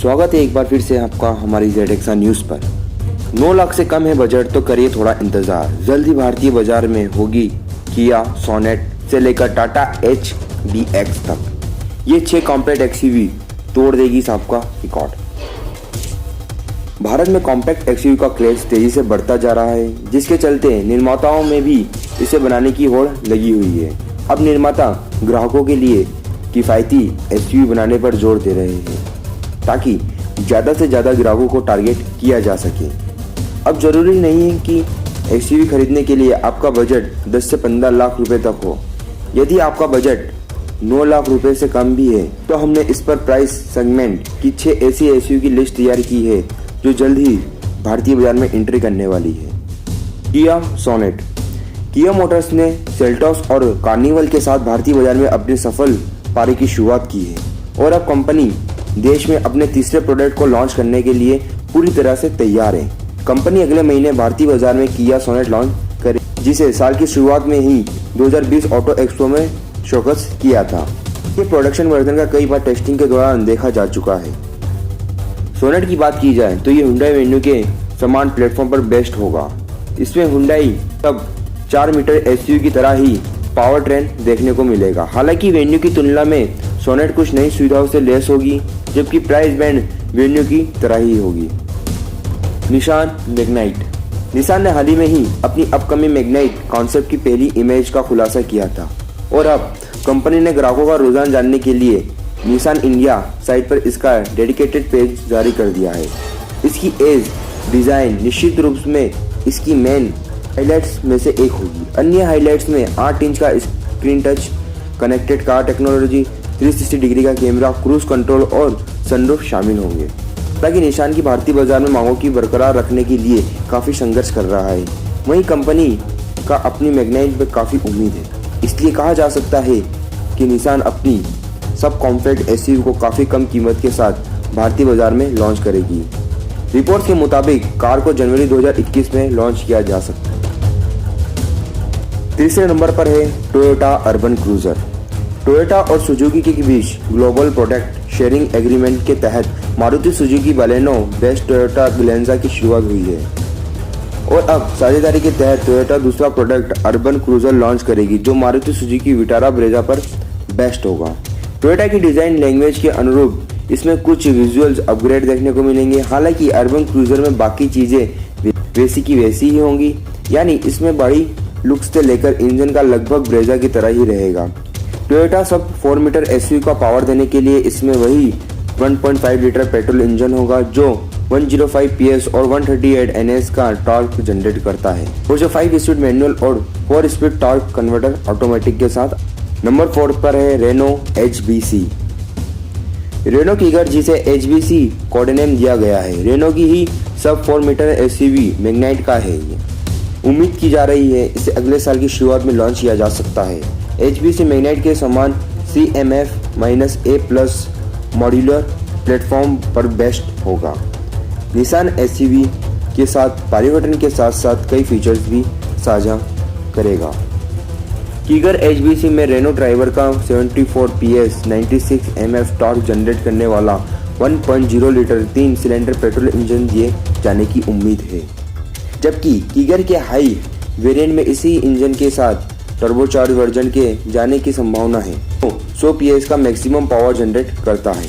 स्वागत है एक बार फिर से आपका हमारी ZXA न्यूज़ पर। 9 लाख से कम है बजट तो करिए थोड़ा इंतज़ार। जल्द ही भारतीय बाजार में होगी किया सोनेट से लेकर टाटा HBX तक। ये 6 कॉम्पैक्ट XUV तोड़ देगी सबका रिकॉर्ड। भारत में कॉम्पैक्ट XUV का क्रेज तेजी से बढ़ता जा रहा है, जिसके चलते निर्माताओं में भी इसे बनाने की होड़ लगी हुई है। अब निर्माता ग्राहकों के लिए किफ़ायती SUV बनाने पर जोर दे रहे हैं ताकि ज़्यादा से ज़्यादा ग्राहकों को टारगेट किया जा सके। अब ज़रूरी नहीं है कि SUV खरीदने के लिए आपका बजट 10 से 15 लाख रुपए तक हो। यदि आपका बजट 9 लाख रुपए से कम भी है तो हमने इस पर प्राइस सेगमेंट की 6 ऐसी SUV की लिस्ट तैयार की है जो जल्द ही भारतीय बाजार में एंट्री करने वाली है। किया सोनेट। किया मोटर्स ने सेल्टॉस और कार्निवल के साथ भारतीय बाजार में अपनी सफल पारी की शुरुआत की है और अब कंपनी देश में अपने तीसरे प्रोडक्ट को लॉन्च करने के लिए पूरी तरह से तैयार है। कंपनी अगले महीने भारतीय बाजार में किया सोनेट लॉन्च करे, जिसे साल की शुरुआत में ही 2020 ऑटो एक्सपो में शोकेस किया था। ये प्रोडक्शन वर्जन का कई बार टेस्टिंग के दौरान देखा जा चुका है। सोनेट की बात की जाए तो ये हुंडई वेन्यू के समान प्लेटफॉर्म पर बेस्ट होगा। इसमें हुंडई तब 4 मीटर SUV की तरह ही पावर ट्रेन देखने को मिलेगा। हालांकि वेन्यू की तुलना में सोनेट कुछ नई सुविधाओं से लैस होगी, जबकि प्राइस बैंड वेन्यू की तरह ही होगी। Nissan Magnite. निसान ने हाल ही में ही अपनी अपकमिंग मैग्नाइट कॉन्सेप्ट की पहली इमेज का खुलासा किया था और अब कंपनी ने ग्राहकों का रुझान जानने के लिए निसान इंडिया साइट पर इसका डेडिकेटेड पेज जारी कर दिया है। इसकी एज डिजाइन निश्चित रूप में इसकी मेन हाइलाइट्स में से एक होगी। अन्य हाइलाइट्स में 8 इंच का screen touch, connected car technology, 360 degree का कैमरा, क्रूज कंट्रोल और सनरूफ शामिल होंगे। हालांकि निशान की भारतीय बाजार में मांगों की बरकरार रखने के लिए काफ़ी संघर्ष कर रहा है। वहीं कंपनी का अपनी मैग्नाइट पर काफ़ी उम्मीद है, इसलिए कहा जा सकता है कि निशान अपनी सब कॉम्पैक्ट SUV को काफ़ी कम कीमत के साथ भारतीय बाजार में लॉन्च करेगी। रिपोर्ट्स के मुताबिक कार को जनवरी 2021 में लॉन्च किया जा सकता है। तीसरे नंबर पर है टोयोटा अर्बन क्रूजर। टोयोटा और सुजुकी के बीच ग्लोबल प्रोडक्ट शेयरिंग एग्रीमेंट के तहत Maruti Suzuki Baleno best Toyota Glanza की शुरुआत हुई है और अब साझेदारी के तहत टोयोटा दूसरा प्रोडक्ट अर्बन क्रूजर लॉन्च करेगी जो मारुति सुजुकी विटारा ब्रेजा पर बेस्ट होगा। टोयोटा की डिजाइन लैंग्वेज के अनुरूप इसमें कुछ विजुअल्स अपग्रेड देखने को मिलेंगे। हालांकि अर्बन क्रूजर में बाकी चीजें वैसी की वैसी ही होंगी, यानी इसमें बड़ी लुक्स से लेकर इंजन का लगभग ब्रेजा की तरह ही रहेगा। टोयोटा सब 4 मीटर SUV का पावर देने के लिए इसमें वही 1.5 लीटर पेट्रोल इंजन होगा जो 105 PS और 138 NS का टॉर्क जनरेट करता है और जो 5 स्पीड मैनुअल और 4 स्पीड टॉर्क कन्वर्टर ऑटोमेटिक के साथ। नंबर 4 पर है रेनो HBC। रेनो कीगर, जिसे HBC कोडनेम दिया गया है, रेनो की ही सब 4 मीटर SUV मैग्नाइट का है। उम्मीद की जा रही है इसे अगले साल की शुरुआत में लॉन्च किया जा सकता है। HBC मैग्नाइट के समान CMF-A+ मॉड्यूलर प्लेटफॉर्म पर बेस्ट होगा। निसान SUV के साथ परिवर्तन के साथ साथ कई फीचर्स भी साझा करेगा। कीगर HBC में रेनो ड्राइवर का 74 PS 96 MF टॉर्क जनरेट करने वाला 1.0 लीटर 3 सिलेंडर पेट्रोल इंजन दिए जाने की उम्मीद है, जबकि कीगर के हाई वेरिएंट में इसी इंजन के साथ टर्बोचार्ज वर्जन के जाने की संभावना है। तो 100 PS का मैक्सिमम पावर जनरेट करता है।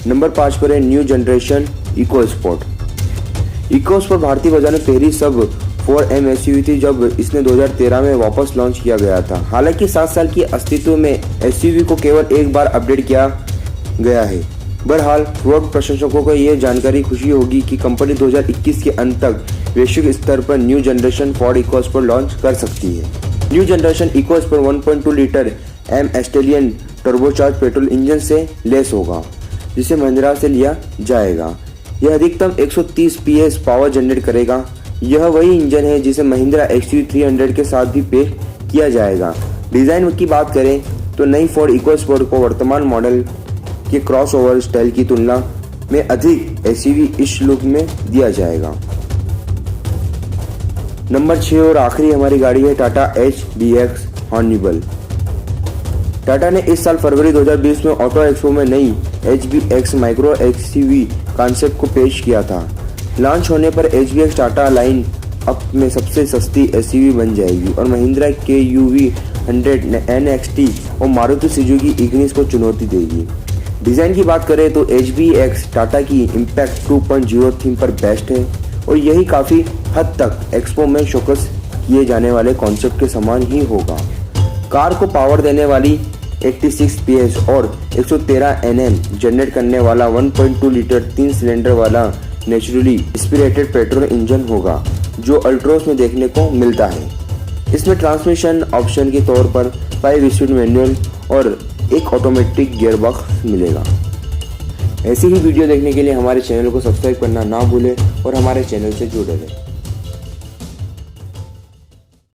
नंबर 5 पर है new generation EcoSport. EcoSport भारतीय बाजार में पहली सब 4M SUV थी जब इसने 2013 में वापस लॉन्च किया गया था। हालांकि 7 साल की अस्तित्व में SUV को केवल एक बार अपडेट किया गया है। बहरहाल रोड प्रशंसकों को यह जानकारी खुशी होगी कि कंपनी 2021 के अंत तक वैश्विक स्तर पर new generation Ford EcoSport launch कर सकती है। New generation EcoSport 1.2 litre M स्टेलियन टर्बोचार्ज पेट्रोल इंजन से लेस होगा, जिसे महिंद्रा से लिया जाएगा। यह अधिकतम 130 PS पावर जनरेट करेगा। यह वही इंजन है जिसे महिंद्रा XUV300 के साथ भी पेश किया जाएगा। डिजाइन की बात करें तो नई फोर्ड इको स्पोर्ट को वर्तमान मॉडल के क्रॉसओवर स्टाइल की तुलना में अधिक SUV इस लुक में दिया जाएगा। नंबर 6 और आखिरी हमारी गाड़ी है टाटा HBX हॉर्निबल। टाटा ने इस साल फरवरी 2020 में ऑटो एक्सपो में नई HBX माइक्रो XUV कॉन्सेप्ट को पेश किया था। लॉन्च होने पर HBX टाटा लाइन अप में सबसे सस्ती SUV बन जाएगी और महिंद्रा के UV 100 NXT और मारुति सुजुकी इग्निस को चुनौती देगी। डिज़ाइन की बात करें तो HBX टाटा की इम्पैक्ट 2.0 थीम पर बेस्ट है और यही काफ़ी हद तक एक्सपो में शोकस किए जाने वाले कॉन्सेप्ट के समान ही होगा। कार को पावर देने वाली 86 PS और 113 Nm जनरेट करने वाला 1.2 लीटर 3 सिलेंडर वाला नेचुरली एस्पिरेटेड पेट्रोल इंजन होगा जो अल्ट्रोस में देखने को मिलता है। इसमें ट्रांसमिशन ऑप्शन के तौर पर 5 स्पीड मैनुअल और एक ऑटोमेटिक गियरबॉक्स मिलेगा। ऐसी ही वीडियो देखने के लिए हमारे चैनल को सब्सक्राइब करना ना भूलें और हमारे चैनल से जुड़े रहें।